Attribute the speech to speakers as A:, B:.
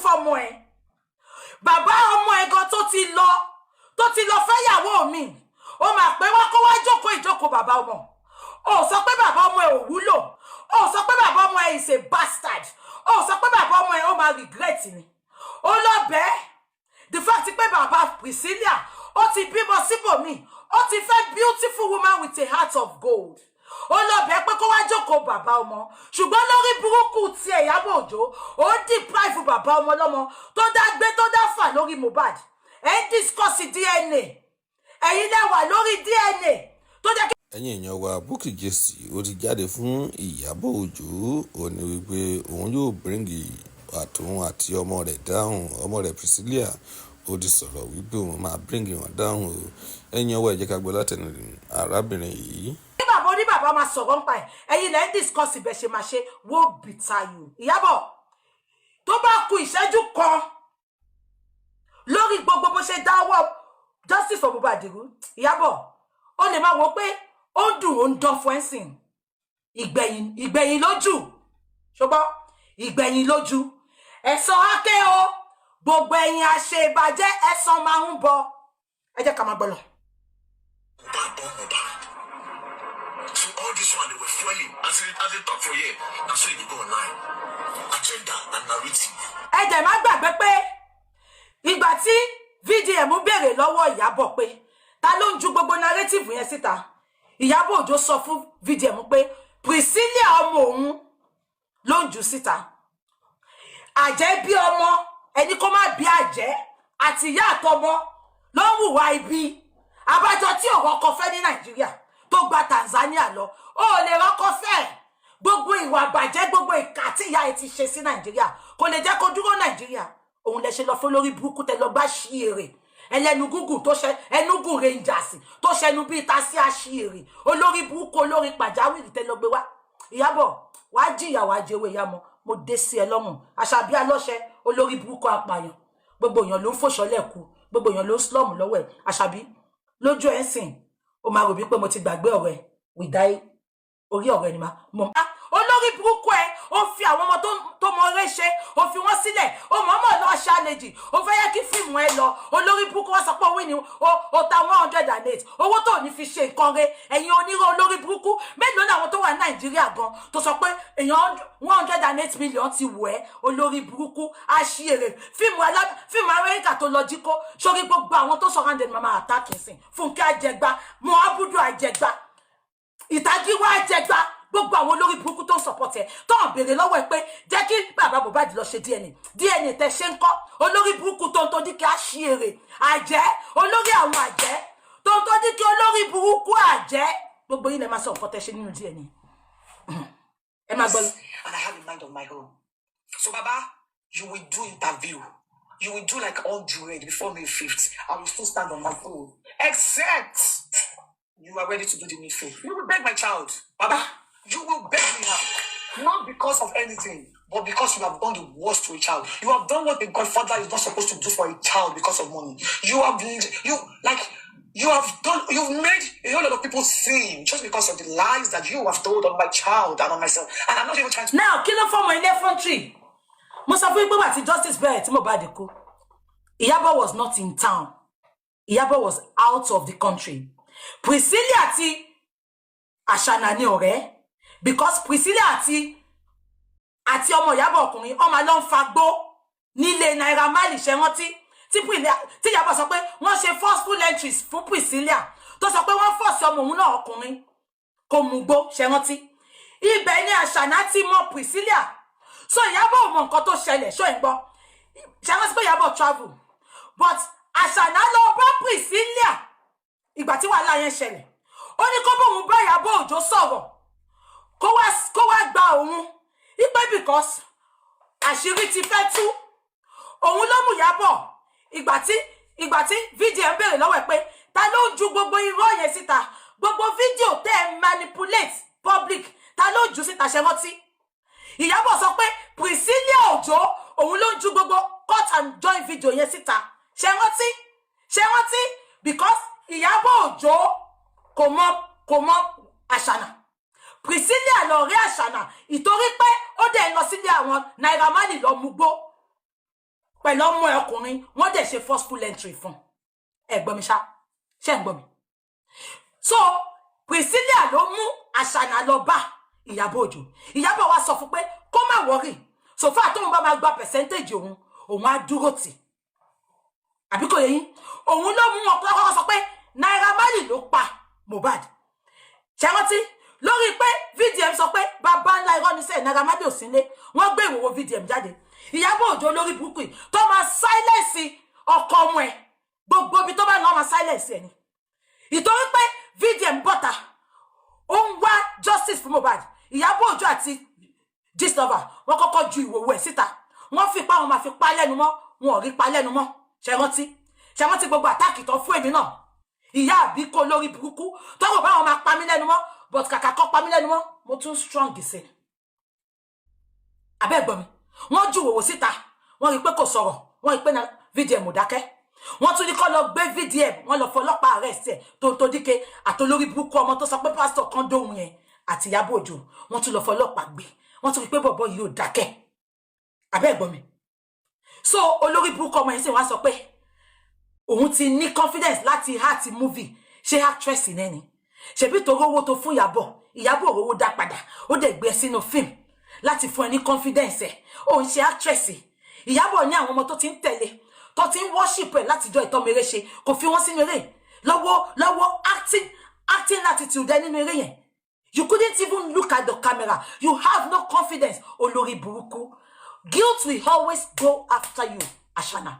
A: fọ́mọ ẹ̀ bàbá ọmọ ẹ̀ gan tó ti lọ fẹ́yàwó mi ó máa pé wá kó wá jókòó ìjókòó bàbá ọmọ ó sọ pé bàbá ọmọ ẹ̀ ò wúlò ó sọ pé bàbá ọmọ ẹ̀ is a bastard ó sọ pé bàbá ọmọ ẹ̀ ó máa regret ni ó lọ bẹ́ẹ̀ the fact pé bàbá Priscilla ó ti bímọ síbòmí ó ti fẹ́ beautiful woman with a heart of gold ó lọ bẹ́ẹ̀ pé kó wá jókòó bàbá ọmọ ṣùgbọ́n lórí burúkú tí Ìyábọ̀ Òjó ó deprive bàbá ọmọ lọ́mọ tó dá gbé tó dá fà lórí Mohbad ẹ̀ ń discuss DNA ẹ̀yin lẹ wà lórí DNA tó jẹ́ kí.
B: ẹ̀yin èèyàn wa Bukky Jesse ó ti jáde fún Ìyábọ̀ Òjó ó ní wípé òun yóò bíríngì àtòun àti ọmọ rẹ̀ dáhùn ọmọ rẹ̀ Priscilla ó ti sọ̀rọ̀ wípé òun máa bíríngì wọn dáhùn o ẹ̀yin ọwọ́ ẹ jẹ́ ká gbọ́ látẹnu arábìnrin yìí.
A: ní bàbá oníbàbá máa sọ̀rọ̀ ń pa ẹ̀ ẹ̀yin lẹ́ ń discuss ibẹ̀ ṣe máa ṣe wó bìtà yìí Ìyábọ̀ tó bá ku ìṣẹ́jú kan lórí gbogbo bó ṣe dáwọ́ justice for Mohbad Ìyábọ̀ ó lè máa wò pé ó ń dùn ó ń dán fún ẹ̀sìn ìgbẹ̀yìn lójú ṣùgbọ́n ìgbẹ̀yìn lójú ẹ̀san áké o gbogbo ẹ̀yin àṣẹ ìbàjẹ́ ẹ̀san máa ń bọ̀ ẹ jẹ́ ká máa gbọ́ lọ.
C: So all this one they were fueling as they talk for here and so they go online agenda and narrative.
A: ẹ jẹ́ má gbàgbé pé ìgbà tí VDM béèrè lọ́wọ́ Ìyábọ̀ pé ta ló ń ju gbogbo narrative yẹn síta Ìyábọ̀ Òjó sọ fún VDM pé Priscilla ọmọ òun ló ń jù síta àjẹ́ bí ọmọ ẹni kó má bí àjẹ́ àti ìyá àtọmọ ló ń hùwà ibi abájọ tí ò rọ́kọ fẹ́ ní Nàìjíríà tó gba Tanzania lọ ó lè rọ́kọ fẹ́ gbogbo ìwà àbàjẹ́ gbogbo ìkà tí ìyá ẹ ti ṣe sí Nàìjíríà kò lè jẹ́ kó dúró Nàìjíríà òun lè ṣe lọ fún lórí burúkú tẹ lọ bá ṣí èrè ẹlẹ́nu gúgùn tó ṣe ẹnugun rangers tó ṣẹnu bíi ta sí àṣìírí olórí burúkú olórí pàjáwìrì tẹ lọ gbé wá Ìyábọ̀ wàá jìyà wàá jẹwé ìyá mo dé sí ẹ lọ́mù àṣàbí alọ́ṣẹ olórí burúkú apààyàn gbogbo èèyàn ló ń fòṣọlẹ̀ kú gbogbo èèyàn ló ń slum lọ́wọ́ ẹ̀ àṣàbí lójú ẹ̀ ń sìn ó máa rò bí pé mo ti gbàgbé ọ̀rẹ́ wìdáì orí ọ̀rẹ́ ni máa mọ̀ olórí burúkú ẹ ó fi àwọn ọmọ tó mọ eré ṣe ó fi wọ́n sílẹ̀ ó mọ̀ọ́mọ̀ lọ ṣàlejì ó fẹ́ yẹ kí fíìmù ẹ lọ olórí burúkú wọ́n sọ pé owó ni ó ta 108 owó tó ní fi ṣe nǹkan rẹ̀ ẹ̀yin onírò olórí burúkú mélòó làwọn tó wà ní Nàìjíríà gan tó sọ pé èèyàn 108 million ti wọ̀ ẹ́ olórí burúkú àṣìírè fíìmù Amẹ́ríkà tó lọ jí kó sórí gbogbo àwọn tó surrounded mama attack sìn Fúnkẹ́ àjẹgbá mọ abudu àjẹgbá ìtàgíwá àjẹgbá gbogbo àwọn olórí burúkú tó ń support ẹ tó ń béèrè lọ́wọ́ ẹ pé jẹ́ kí bàbá Mohbad lọ ṣe DNA tẹ ṣe ń kọ́ olórí burúkú tó ń tó dí kí á ṣí èrè àjẹ́ olórí àwọn àjẹ́ tó ń tó dí kí olórí burúkú àjẹ́ gbogbo yín lè máa sọ nǹkan tẹ ṣe nínú DNA ẹ máa gbọ́.
C: And I have a mind of my own. So Baba, you will do interview. You will do like all Jured before May 5th. I will still stand on my own. Except you are ready to do the needful. You will beg my child. Baba, you will beg me now. Not because of anything, but because you have done the worst to a child. You have done what a godfather is not supposed to do for a child because of money. You've made a whole lot of people sin just because of the lies that you have told on my child and on myself. And I'm not even trying to.
A: Now, kí ló fọ́mọ ilé infantry. Mo sọ fún yín pé justice bẹ̀rẹ̀ tí Mohbad kú. Ìyábọ̀ was not in town. Ìyábọ̀ was out of the country. Priscilla àti Àṣànà ni ọ̀rẹ́ because Priscilla àti ọmọ Ìyábọ̀ ọkùnrin ọmọ ló ń fagbó nílé Naira Marley ṣe rántí tí Ìyábọ̀ sọ pé wọ́n ṣe forceful entries fún Priscilla tó sọ pé wọ́n force ọmọ òun náà ọkùnrin kò mú gbó ṣe rántí ibẹ̀ ni Àṣànà ti mọ Priscilla so Ìyábọ̀ ò mọ nǹkan tó ṣẹlẹ̀ ṣó ń gbọ́ ṣe rántí pé Ìyábọ̀ travel but Àṣànà lọ bá Priscilla ìgbà tí wàhálà yẹn ṣẹlẹ̀ ó ní kó bóun bá Ìyábọ̀ Òjó sọ̀rọ̀ kó wá gba òun ipe because àṣírí ti fẹ́ tú òun ló mú Ìyábọ̀ ìgbà tí VDM béèrè lọ́wọ́ ẹ̀ pé ta ló ń ju gbogbo irọ́ yẹn síta gbogbo fídíò tẹ́ ẹ manipulate public ta ló jù síta ṣe rántí Ìyábọ̀ sọ pé Priscilla Òjó òun ló ń ju gbogbo cut and join video yẹn síta ṣe rántí because Ìyábọ̀ Òjó kò mọ Àṣànà Priscilla lọ rí Àṣànà ìtorí pé ó dẹ̀ lọ sílé àwọn Naira Marley lọ mú gbó pẹ̀lú ọmọ ẹ̀ ọkùnrin wọ́n dẹ̀ ṣe forceful entry fún ẹ gbọ́ mi ṣá ṣé ń gbọ́ mi. So Priscilla ló mú Àṣànà lọ bá Ìyábọ̀ Òjó. Ìyábọ̀ wá sọ fún pé kó má worry so far tóun bá máa gba percentage òun á dúró tì àbí kò yé yín. Òun ló mú wọn kọ́kọ́ sọ pé Naira Marley ló pa Mohbad. Ṣé rántí lórí pé VDM sọ pé bàbá ńlá irọ́ ní sẹ́yìn Naira Marley ò sí nílé wọ́n gbé ìwòwò VDM jáde. Ìyábọ̀ Òjó lórí burúkú tó máa silence ọkọ ọmọ ẹ̀ gbogbo ibi tó bá lọ́ máa silence ẹ̀ ni. Ìtorí pé VDM bọ́ta ó ń wá justice fún Mohbad. Ìyábọ̀ Òjó àti Gistlover wọ́n kọ́kọ́ ju ìwòwò ẹ̀ síta. Wọ́n fi pa wọn máa fi pa lẹ́nu mọ́ wọn ò rí pa lẹ́nu mọ́. Ṣé rántí gbogbo àtàkì tó fún èmi náà. Ìyá àbíkó lórí burúkú tó rò báwọn máa pa mí lẹ́nu mọ́ but kàkà kọ́ pa mí lẹ́nu mọ́ mo tún strong sí. Abẹ́ gbọ́ mi wọ́n ju ìwòwò síta wọ́n rí pé kò sọ̀rọ̀ wọ́n rí pé na VDM ò dákẹ́. Wọ́n tún ní kó lọ gbé VDM wọ́n lọ fọlọ́pàá arrest ẹ̀ tó díke àtolórí burúkú ọmọ tó sọ pé pásítọ̀ kan dóhun yẹn àti Ìyábọ̀ Òjó wọ́n tún lọ fọlọ́pàá gbé wọ́n tún rí pé bọ̀bọ̀ yìí ò dákẹ́. Abẹ́ gbọ́ mi so olórí burúkú ọmọ yẹn sì wá sọ pé òun ti ní confidence láti act movie ṣe actress nẹ́ni ṣebí tó rówó tó fún Ìyábọ̀ rówó dá padà ó dẹ̀ gbé sínú film láti fún ẹ ní confidence ẹ̀ òun ṣe actress. Ìyábọ̀ ní àwọn ọmọ tó ti ń tẹ̀lé tó ti ń worship ẹ̀ látijọ́ ìtọ́mere ṣe kò fi wọ́n sínú eré lọ́wọ́ acting attitude ẹ nínú eré yẹn. You couldn't even look at the camera. You have no confidence olórí burúkú. Guilt will always go after you Àṣànà.